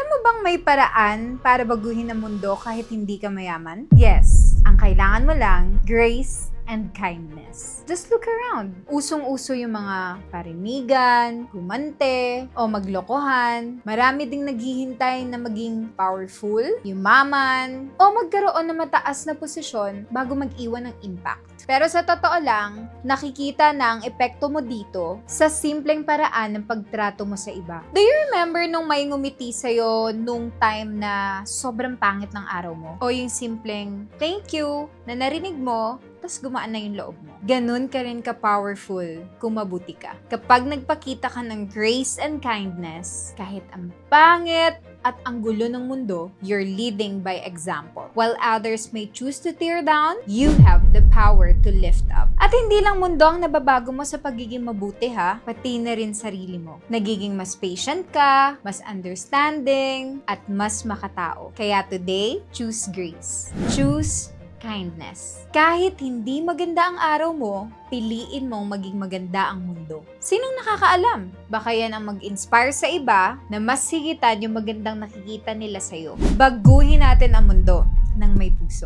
mo bang may paraan para baguhin ang mundo kahit hindi ka mayaman? Yes. Ang kailangan mo lang, grace and kindness. Just look around. Usong-uso yung mga parinigan, gumante, o maglokohan. Marami ding naghihintay na maging powerful, yumaman, o magkaroon ng mataas na posisyon bago mag-iwan ng impact. Pero sa totoo lang, nakikita na ang epekto mo dito sa simpleng paraan ng pagtrato mo sa iba. Do you remember nung may ngumiti sa'yo nung time na sobrang pangit ng araw mo? O yung simpleng thank you na narinig mo, tas gumaan na yung loob mo. Ganun ka rin ka-powerful kung mabuti ka. Kapag nagpakita ka ng grace and kindness, kahit ang pangit at ang gulo ng mundo, you're leading by example. While others may choose to tear down, you have the power to lift up. At hindi lang mundo ang nababago mo sa pagiging mabuti ha, pati na rin sarili mo. Nagiging mas patient ka, mas understanding, at mas makatao. Kaya today, choose grace. Choose kindness. Kahit hindi maganda ang araw mo, piliin mong maging maganda ang mundo. Sinong nakakaalam? Baka yan ang mag-inspire sa iba na mas higitan yung magandang nakikita nila sa'yo. Baguhin natin ang mundo ng may puso.